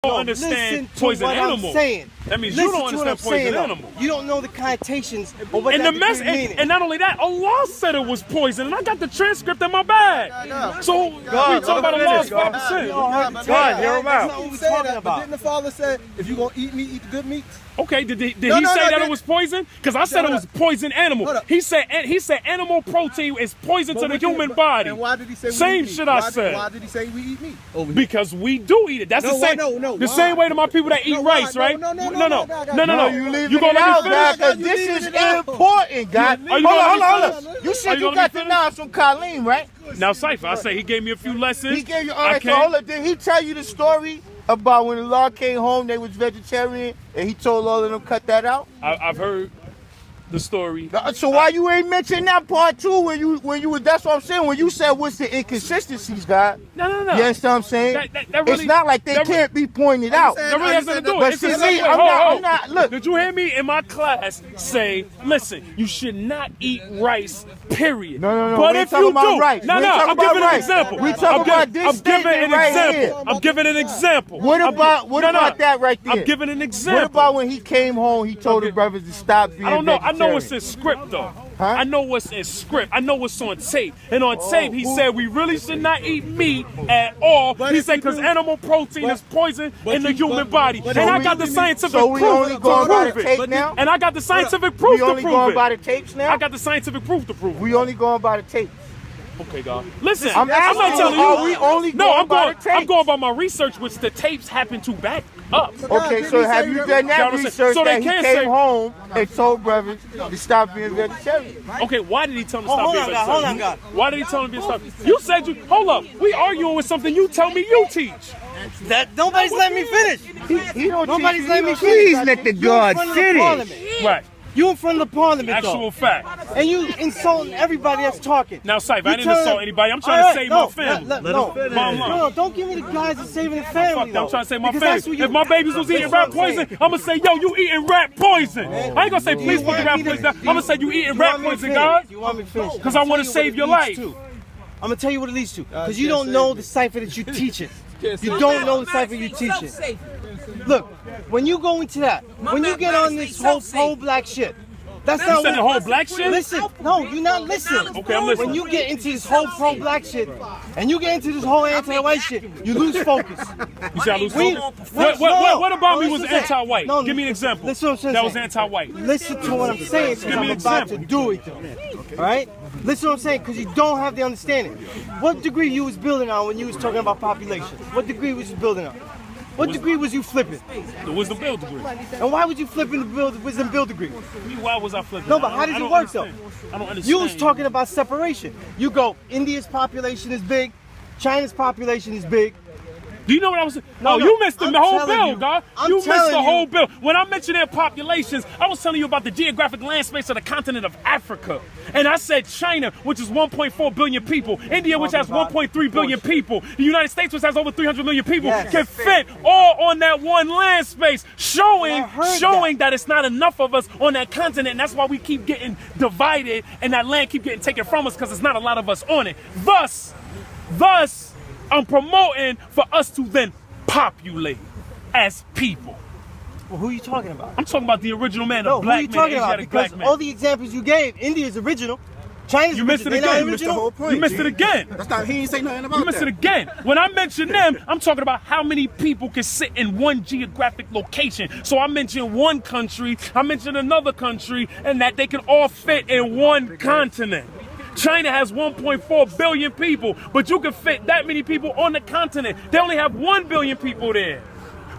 don't understand poison animal. That means you don't understand poison animal. You don't know the connotations of what and that the mess, and not only that, Allah said it was poison, and I got the transcript in my bag. So we talk about Allah's 5%. God, hear him out. That's not what we're talking about. Didn't the Father say, if you're going to eat meat, eat the good meats? Okay, did he say that it was poison? Because I said it was poison animal. He said animal protein is poison to the human body. And why did he say we same eat meat? shit I said. Why did he say we eat meat? Because we do eat it. That's the same. The same way to my people that eat rice, right? No. You leave it out, God, because this is important, God. Hold on. You said you got the knowledge from Colleen, right? Now, Cypher, I say he gave me a few lessons. He gave you, all right, so hold on. Did he tell you the story about when the law came home, they was vegetarian, and he told all of them cut that out? I've heard the story. So why you ain't mention that part too when you was, that's what I'm saying, when you said what's the inconsistencies, God? No. You understand what I'm saying? That really, it's not like they can't be pointed out. That really has nothing to do with it. But see, I'm not, look. Did you hear me in my class say, listen, you should not eat rice, period. No. But if you do, rice. I'm giving an example. We talking about this statement right here. I'm giving an example. What about that right there? I'm giving an example. What about when he came home, he told the brothers to stop being vegetarian? I know what's in script though. Huh? I know what's in script. I know what's on tape. And on tape, he said we really should not eat meat at all. He said because animal protein is poison in the human body. And I got the scientific proof to prove it. And I got the scientific proof to prove it. We only going by the tapes now? I got the scientific proof to prove it. We only going by the tapes. Okay, God. Listen, I'm not telling you. Are we only going by the tapes? I'm going by my research, which the tapes happen to back up. Okay, so have you done that research that he came home and told brothers to stop being vegetarian? Okay, why did he tell them to stop being vegetarian? Hold on, God. Why did he tell them to stop? You said you, hold up, we arguing with something you tell me you teach. That nobody's letting me finish. Nobody's letting me finish. Please let the God finish. Right. You in front of the parliament, Actual fact. And you insulting everybody that's talking. Now, Syfe, I didn't insult anybody. I'm trying to save my family. No, don't give me the guys that's saving the family. I'm trying to save my family. If my babies was eating rat poison, I'm going to say, yo, you eating rat poison. I ain't going to say, please put the rat poison down. I'm going to say, you eating rat poison, God. You want me to finish? Because I want to save your life. I'm going to tell you what it leads to. Because you don't know the cipher that you teach it. You don't know the cipher you teach it. Look, when you go into that, when you get on this whole pro-black shit, that's not the whole black shit? Listen, no, you're not listening. Okay, I'm listening. When you get into this whole pro-black shit, and you get into this whole anti-white shit, you lose focus. You see I lose focus? What about me was anti-white? Give me an example. Listen what I'm saying. That was anti-white. Listen to what I'm saying, because I'm about to do it, though. All right? Listen what I'm saying, because you don't have the understanding. What degree you was building on when you was talking about population? What degree was you building on? What degree was you flipping? The wisdom build degree. And why was you flipping the wisdom build degree? Why was I flipping? No, but how did it work though? I don't understand. You was talking about separation. You go, India's population is big, China's population is big. Do you know what I was saying? No, you missed the whole bill, God. You missed the whole bill. When I mentioned their populations, I was telling you about the geographic land space of the continent of Africa. And I said China, which is 1.4 billion people. India, which has 1.3 billion people. The United States, which has over 300 million people, can fit all on that one land space, showing that it's not enough of us on that continent. And that's why we keep getting divided and that land keep getting taken from us because there's not a lot of us on it. Thus, I'm promoting for us to then populate as people. Well, who are you talking about? I'm talking about the original man, the black man, Asiatic black man. All the examples you gave, India's original. China's you missed it again. You missed the whole point. You missed it again. That's not, he ain't say nothing about that. You missed it again. When I mention them, I'm talking about how many people can sit in one geographic location. So I mentioned one country, I mentioned another country, and that they can all fit in one continent. China has 1.4 billion people, but you can fit that many people on the continent. They only have 1 billion people there.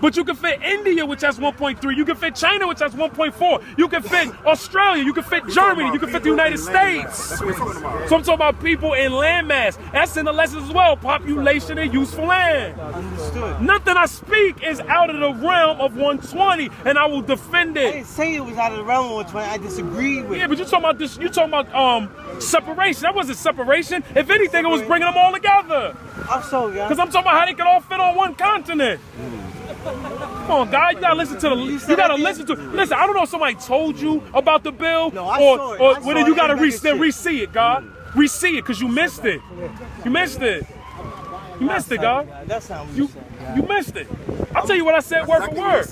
But you can fit India, which has 1.3. You can fit China, which has 1.4. You can fit Australia. You can fit Germany. You can fit the United States. So I'm talking about people in land mass. That's in the lessons as well. Population and useful land. Understood. Nothing I speak is out of the realm of 120, and I will defend it. I didn't say it was out of the realm of 120. I disagree with. Yeah, but you're talking about this. You're talking about separation. That wasn't separation. If anything, it was bringing them all together. I'm sorry, guys. Because I'm talking about how they can all fit on one continent. Come on, guy, you gotta listen to the. You gotta listen to. Listen, I don't know if somebody told you about the bill, or whether you gotta re-see it, God. Re-see it, cause you missed it. You missed it. You missed it, God. That's not what you said. You missed it. I'll tell you what I said word for word.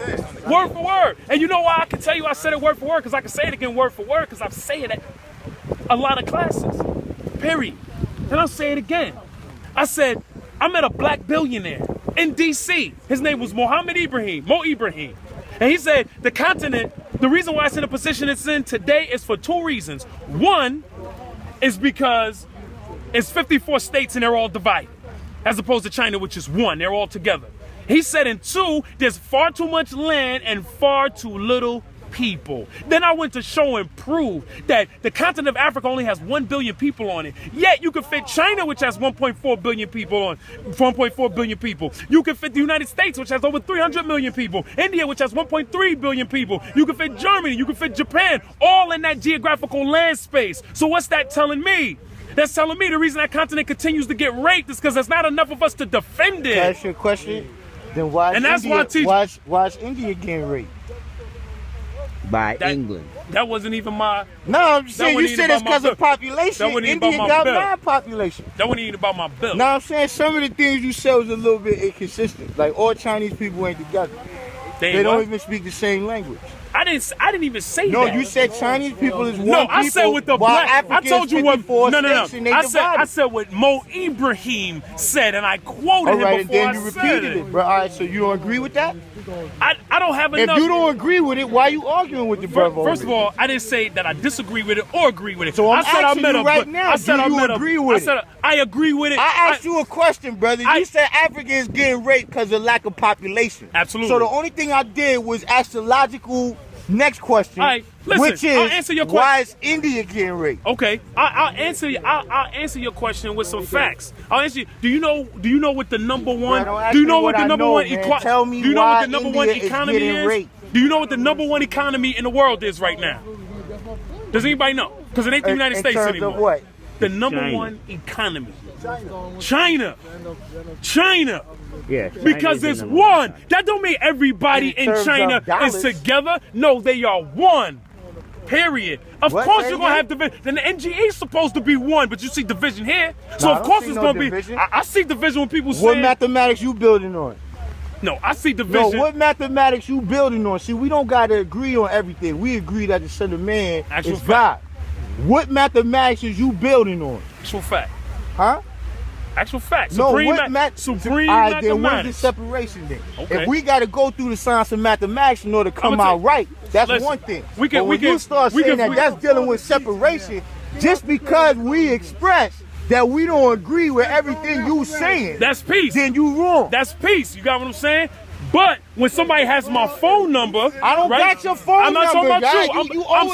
Word for word. And you know why I can tell you I said it word for word? Because I can say it again word for word because I've said it at a lot of classes. Period. And I'll say it again. I said, I met a black billionaire in D.C. His name was Mo Ibrahim. And he said the continent, the reason why it's in the position it's in today is for two reasons. One is because it's 54 states and they're all divided, as opposed to China, which is one. They're all together. He said, and two, there's far too much land and far too little people. Then I went to show and prove that the continent of Africa only has 1 billion people on it. Yet you could fit China, which has 1.4 billion people on 1.4 billion people. You could fit the United States, which has over 300 million people. India, which has 1.3 billion people. You could fit Germany. You could fit Japan, all in that geographical land space. So what's that telling me? That's telling me the reason that continent continues to get raped is because there's not enough of us to defend it. Can I ask you a question? Then why is India getting raped? By England. That wasn't even my... No, I'm just saying, you said it's because of population. India got mad population. That wasn't even about my bill. No, I'm saying some of the things you said was a little bit inconsistent. Like all Chinese people ain't together. They don't even speak the same language. I didn't even say that. No, you said Chinese people is one people. No, I said with the black. I told you what. No. I said what Mo Ibrahim said, and I quoted him before I said it. All right, and then you repeated it. Bro, all right, so you don't agree with that? I don't have enough. If you don't agree with it, why are you arguing with the brother? First of all, I didn't say that I disagree with it or agree with it. So I'm asking you right now, do you agree with it? I agree with it. I asked you a question, brother. You said Africa is getting raped because of lack of population. Absolutely. So the only thing I did was ask the logical next question, listen, which is, I'll answer your why is India getting raped? Okay, I'll answer your question with some facts. I'll answer you. Do you know what the number one? Do you know what the number one economy? Tell me do you know why what the number India one is economy getting is? raped? Do you know what the number one economy in the world is right now? Does anybody know? Because it ain't the United States anymore. Of what? The number one economy. China. Yeah, because there's one. That don't mean everybody in China is together. No, they are one. Period. Of course you're going to have division. Then the NGA is supposed to be one, but you see division here. So of course it's going to be. I see division when people say. What mathematics you building on? No, I see division. No, what mathematics you building on? See, we don't got to agree on everything. We agree that the Son of Man is God. What mathematics is you building on? Actual fact. Huh? Actual fact. No, supreme what supreme mathematics. Then where's the mathematics. separation then? Okay. If we got to go through the science of mathematics in order to come out right, that's listen, one thing. But when you start saying that's dealing with separation, just because we express that we don't agree with everything you saying, that's peace. Then you wrong. That's peace. You got what I'm saying? But when somebody has my phone number, I don't got your phone number. I'm not talking about you. I'm